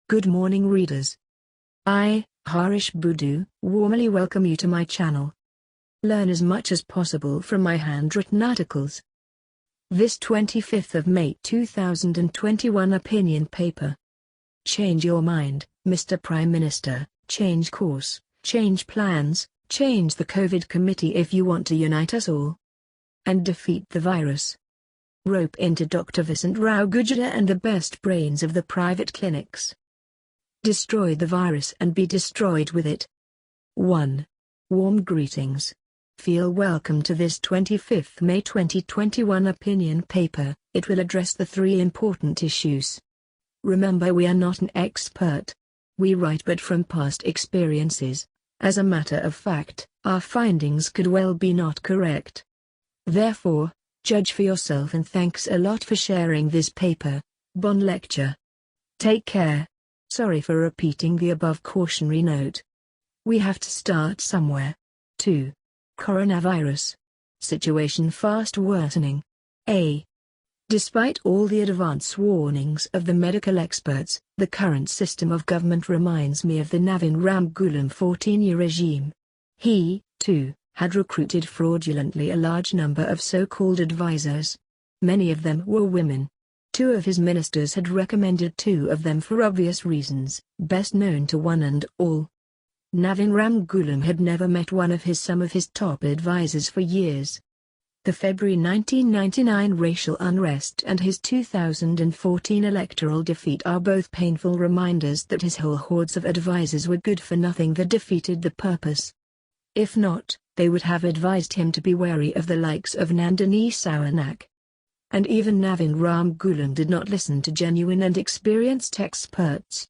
Good morning readers. I, Harish Budu, warmly welcome you to my channel. Learn as much as possible from my handwritten articles. This 25th of May 2021 opinion paper. Change your mind, Mr. Prime Minister, change course, change plans, change the COVID committee if you want to unite us all. And defeat the virus. Rope into Dr. Vasantrao Gujadhur and the best brains of the private clinics. Destroy the virus and be destroyed with it. 1. Warm greetings. Feel welcome to this 25th May 2021 opinion paper. It will address the three important issues. Remember, we are not an expert. We write but from past experiences. As a matter of fact, our findings could well be not correct. Therefore, judge for yourself, and thanks a lot for sharing this paper. Bon lecture. Take care. Sorry for repeating the above cautionary note. We have to start somewhere. 2. Coronavirus. Situation fast worsening. A. Despite all the advance warnings of the medical experts, the current system of government reminds me of the Navin Ramgoolam 14-year regime. He, too, had recruited fraudulently a large number of so-called advisors. Many of them were women. Two of his ministers had recommended two of them for obvious reasons, best known to one and all. Navin Ramgoolam had never met some of his top advisors for years. The February 1999 racial unrest and his 2014 electoral defeat are both painful reminders that his whole hordes of advisors were good for nothing that defeated the purpose. If not, they would have advised him to be wary of the likes of Nandini Sawanak. And even Navin Ramgoolam did not listen to genuine and experienced experts.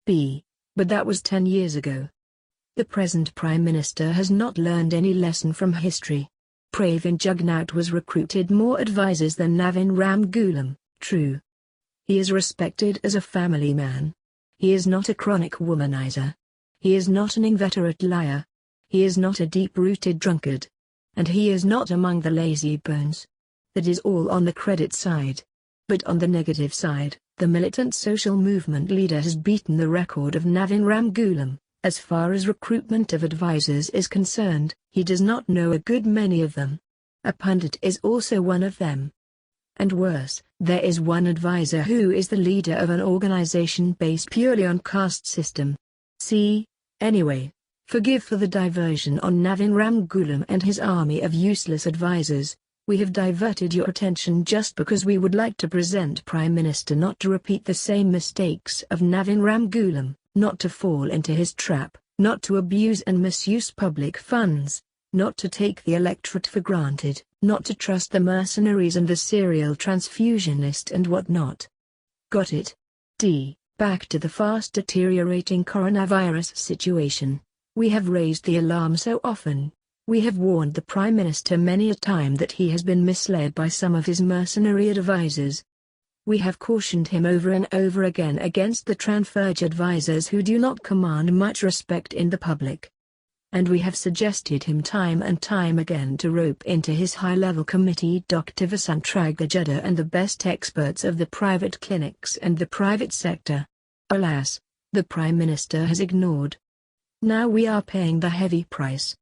B. But that was 10 years ago. The present Prime Minister has not learned any lesson from history. Pravin Jugnauth was recruited more advisors than Navin Ramgoolam, true. He is respected as a family man. He is not a chronic womanizer. He is not an inveterate liar. He is not a deep-rooted drunkard. And he is not among the lazy bones. That is all on the credit side. But on the negative side, the militant social movement leader has beaten the record of Navin Ramgoolam. As far as recruitment of advisors is concerned, he does not know a good many of them. A pundit is also one of them. And worse, there is one advisor who is the leader of an organization based purely on caste system. See, anyway, forgive for the diversion on Navin Ramgoolam and his army of useless advisors. We have diverted your attention just because we would like to present Prime Minister not to repeat the same mistakes of Navin Ramgoolam, not to fall into his trap, not to abuse and misuse public funds, not to take the electorate for granted, not to trust the mercenaries and the serial transfusionist and whatnot. Got it? D. Back to the fast deteriorating coronavirus situation. We have raised the alarm so often. We have warned the Prime Minister many a time that he has been misled by some of his mercenary advisors. We have cautioned him over and over again against the transfuge advisors who do not command much respect in the public. And we have suggested him time and time again to rope into his high-level committee Dr. Vasantrao Gujadhur and the best experts of the private clinics and the private sector. Alas, the Prime Minister has ignored. Now we are paying the heavy price.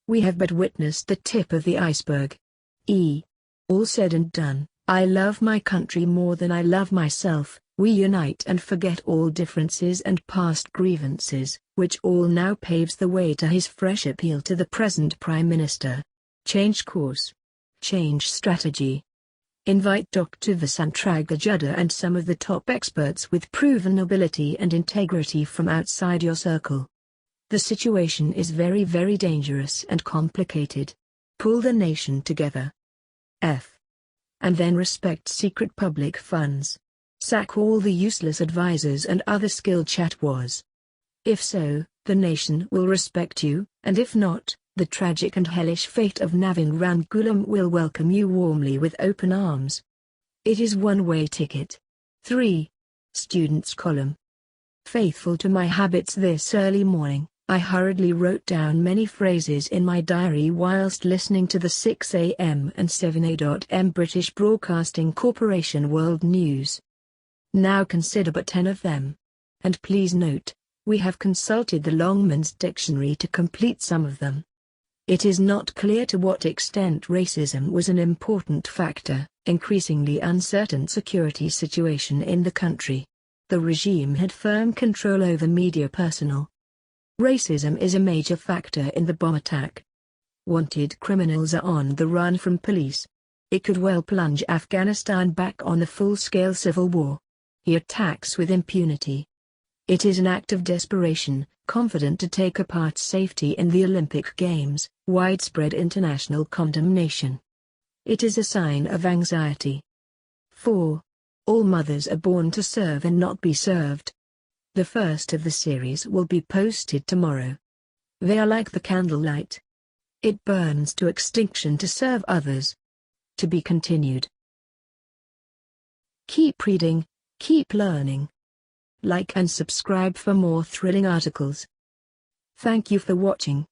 We have but witnessed the tip of the iceberg. All said and done, I love my country more than I love myself. We unite and forget all differences and past grievances, which all now paves the way to his fresh appeal to the present Prime Minister. Change course. Change strategy. Invite Dr. Vasantrao Gujadhur and some of the top experts with proven ability and integrity from outside your circle. The situation is very, very dangerous and complicated. Pull the nation together. F. And then respect secret public funds. Sack all the useless advisors and other skill chatwas. If so, the nation will respect you, and if not, the tragic and hellish fate of Navin Ramgoolam will welcome you warmly with open arms. It is one-way ticket. 3. Students' column. Faithful to my habits this early morning, I hurriedly wrote down many phrases in my diary whilst listening to the 6 a.m. and 7 a.m. British Broadcasting Corporation World News. Now consider but 10 of them. And please note, we have consulted the Longman's dictionary to complete some of them. It is not clear to what extent racism was an important factor, increasingly uncertain security situation in the country. The regime had firm control over media personnel. Racism is a major factor in the bomb attack. Wanted criminals are on the run from police. It could well plunge Afghanistan back on a full-scale civil war. He attacks with impunity. It is an act of desperation, confident to take apart safety in the Olympic Games, widespread international condemnation. It is a sign of anxiety. 4. All mothers are born to serve and not be served. The first of the series will be posted tomorrow. They are like the candlelight. It burns to extinction to serve others. To be continued. Keep reading, keep learning. Like and subscribe for more thrilling articles. Thank you for watching.